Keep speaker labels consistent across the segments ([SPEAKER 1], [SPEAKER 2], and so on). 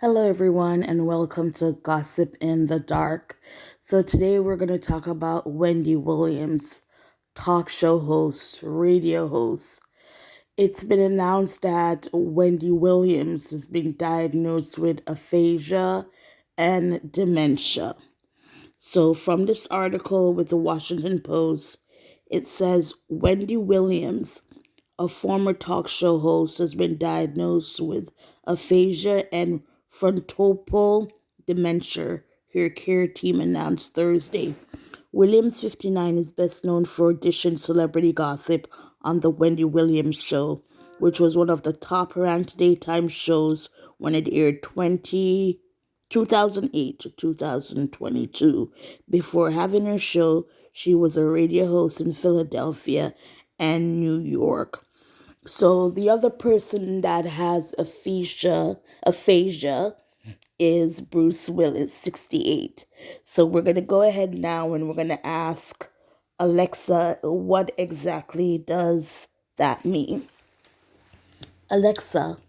[SPEAKER 1] Hello, everyone, and welcome to Gossip in the Dark. So, today we're going to talk about Wendy Williams, talk show host, radio host. It's been announced that Wendy Williams has been diagnosed with aphasia and dementia. So, from this article with the Washington Post, it says Wendy Williams, a former talk show host, has been diagnosed with aphasia and frontotemporal dementia, her care team announced Thursday. Williams, 59, is best known for audition celebrity gossip on The Wendy Williams Show, which was one of the top ranked daytime shows when it aired 2008 to 2022. Before having her show, she was a radio host in Philadelphia and New York. So the other person that has aphasia is Bruce Willis, 68. So we're going to go ahead now and we're going to ask Alexa, what exactly does that mean? Alexa,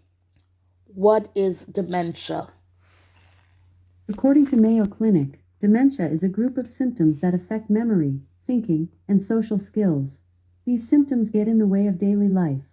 [SPEAKER 1] what is dementia?
[SPEAKER 2] According to Mayo Clinic, dementia is a group of symptoms that affect memory, thinking, and social skills. These symptoms get in the way of daily life.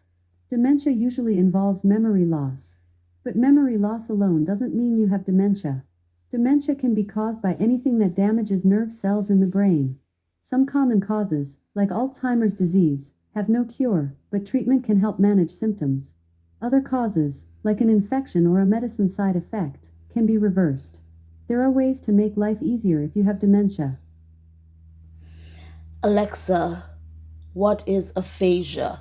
[SPEAKER 2] Dementia usually involves memory loss. But memory loss alone doesn't mean you have dementia. Dementia can be caused by anything that damages nerve cells in the brain. Some common causes, like Alzheimer's disease, have no cure, but treatment can help manage symptoms. Other causes, like an infection or a medicine side effect, can be reversed. There are ways to make life easier if you have dementia.
[SPEAKER 1] Alexa, what is aphasia?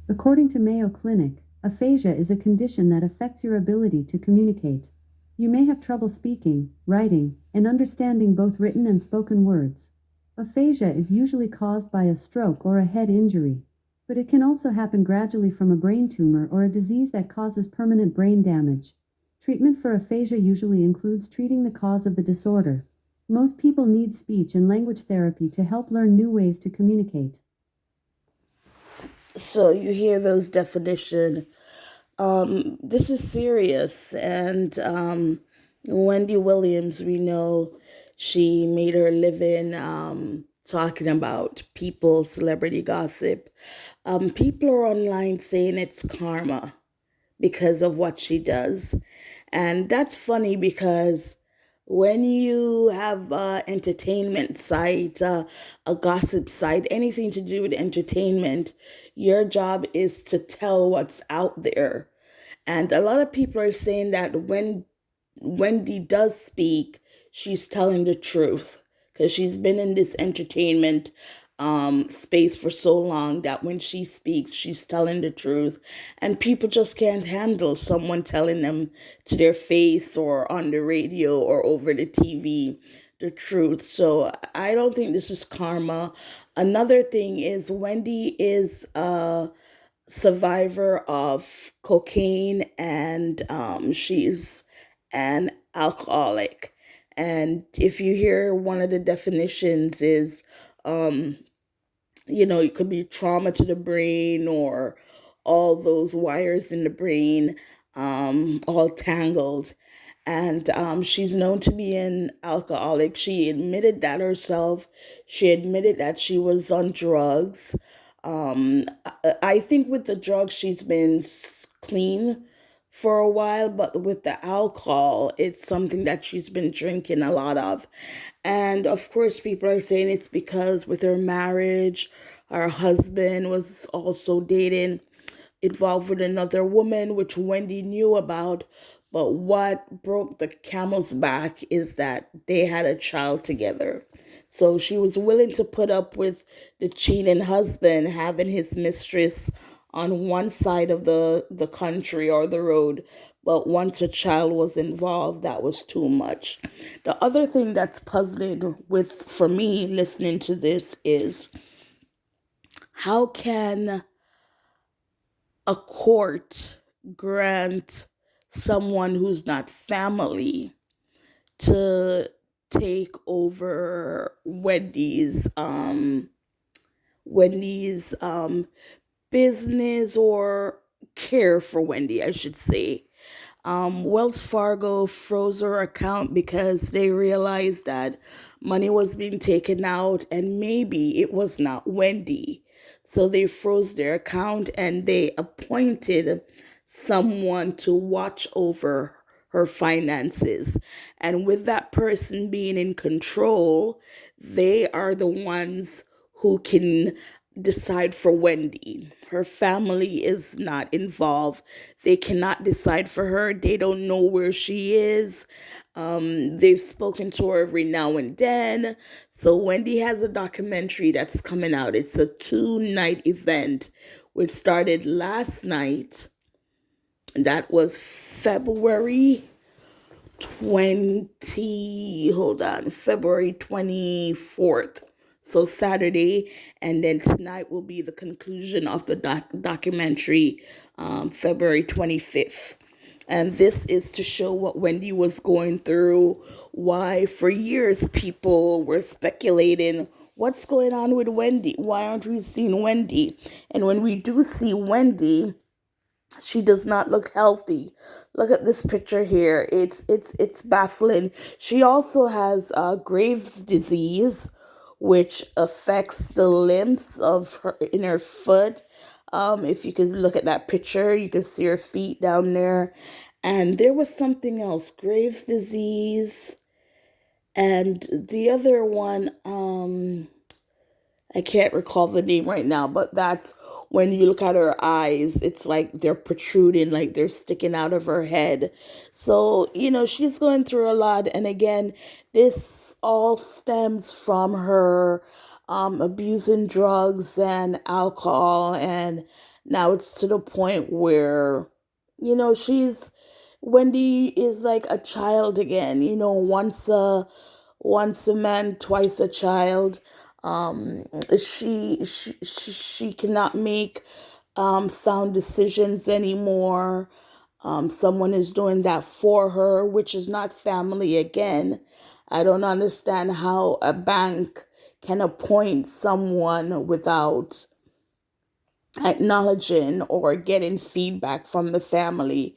[SPEAKER 2] According to Mayo Clinic, aphasia is a condition that affects your ability to communicate. You may have trouble speaking, writing, and understanding both written and spoken words. Aphasia is usually caused by a stroke or a head injury, but it can also happen gradually from a brain tumor or a disease that causes permanent brain damage. Treatment for aphasia usually includes treating the cause of the disorder. Most people need speech and language therapy to help learn new ways to communicate.
[SPEAKER 1] So you hear those definition. This is serious, and Wendy Williams, we know she made her living talking about people, celebrity gossip. People are online saying it's karma because of what she does. And that's funny because when you have entertainment site, a gossip site, anything to do with entertainment, your job is to tell what's out there. And a lot of people are saying that when Wendy does speak, she's telling the truth because she's been in this entertainment space for so long that when she speaks, she's telling the truth. And people just can't handle someone telling them to their face or on the radio or over the TV the truth. So I don't think this is karma. Another thing is Wendy is a survivor of cocaine and she's an alcoholic. And if you hear one of the definitions is um, it could be trauma to the brain or all those wires in the brain all tangled. And she's known to be an alcoholic. She admitted that herself. She admitted that she was on drugs. I think with the drugs, she's been clean for a while, but with the alcohol, it's something that she's been drinking a lot of. And of course, people are saying it's because with her marriage, her husband was also dating, involved with another woman, which Wendy knew about. But what broke the camel's back is that they had a child together. So she was willing to put up with the cheating husband having his mistress on one side of the country or the road. But once a child was involved, that was too much. The other thing that's puzzling with for me listening to this is how can a court grant someone who's not family to take over Wendy's business or care for Wendy, I should say. Wells Fargo froze her account because they realized that money was being taken out and maybe it was not Wendy. So they froze their account and they appointed someone to watch over her finances. And with that person being in control, they are the ones who can decide for Wendy. Her family is not involved. They cannot decide for her. They don't know where she is. They've spoken to her every now and then. So Wendy has a documentary that's coming out. It's a 2-night event, which started last night. That was February 24th. So Saturday, and then tonight will be the conclusion of the documentary, February 25th. And this is to show what Wendy was going through, why for years people were speculating what's going on with Wendy. Why aren't we seeing Wendy? And when we do see Wendy, she does not look healthy. Look at this picture here. It's baffling. She also has Graves' disease, which affects the limbs of her in her foot. If you could look at that picture, you can see her feet down there. And there was something else, Graves' disease, and the other one, I can't recall the name right now, but that's when you look at her eyes, it's like they're protruding, like they're sticking out of her head. So, she's going through a lot. And again, this all stems from her abusing drugs and alcohol. And now it's to the point where, she's Wendy is like a child again, once a man, twice a child. Um, she cannot make sound decisions anymore. Someone is doing that for her, which is not family again. I don't understand how a bank can appoint someone without acknowledging or getting feedback from the family.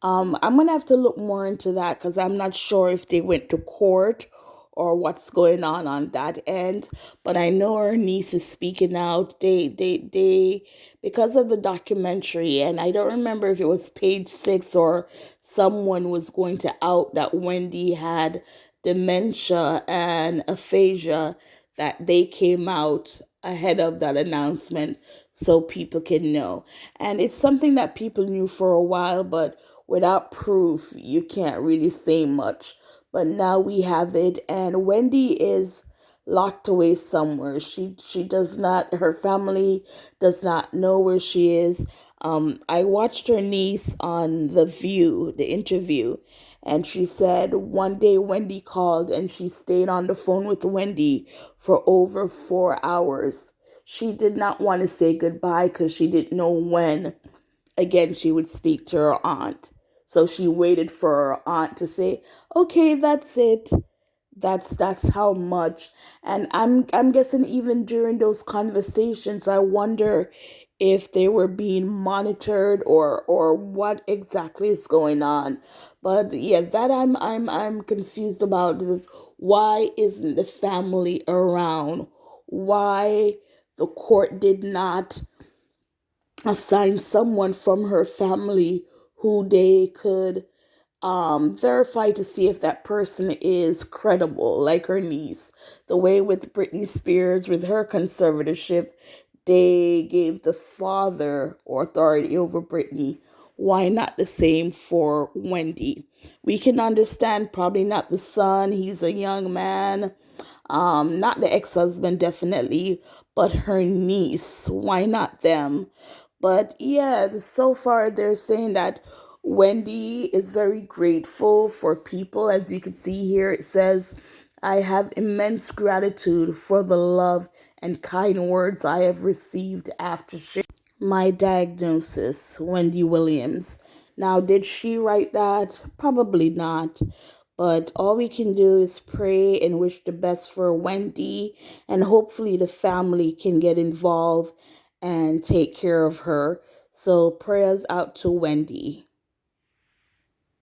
[SPEAKER 1] I'm gonna have to look more into that because I'm not sure if they went to court or what's going on that end. But I know her niece is speaking out. They, because of the documentary, and I don't remember if it was Page Six or someone was going to out that Wendy had dementia and aphasia, that they came out ahead of that announcement so people can know. And it's something that people knew for a while, but without proof, you can't really say much. But now we have it, and Wendy is locked away somewhere. She does not. Her family does not know where she is. I watched her niece on The View, the interview, and she said one day Wendy called and she stayed on the phone with Wendy for over 4 hours. She did not want to say goodbye because she didn't know when again she would speak to her aunt. So she waited for her aunt to say, "Okay, that's it." That's how much. And I'm guessing even during those conversations, I wonder if they were being monitored or what exactly is going on. But yeah, that I'm confused about is why isn't the family around? Why the court did not assign someone from her family who they could verify to see if that person is credible, like her niece. The way with Britney Spears, with her conservatorship, they gave the father authority over Britney. Why not the same for Wendy? We can understand probably not the son, he's a young man. Not the ex-husband, definitely, but her niece. Why not them? But yeah, so far they're saying that Wendy is very grateful for people. As you can see here, it says, "I have immense gratitude for the love and kind words I have received after sharing my diagnosis." Wendy Williams. Now, did she write that? Probably not. But all we can do is pray and wish the best for Wendy, and hopefully the family can get involved and take care of her. So prayers out to Wendy.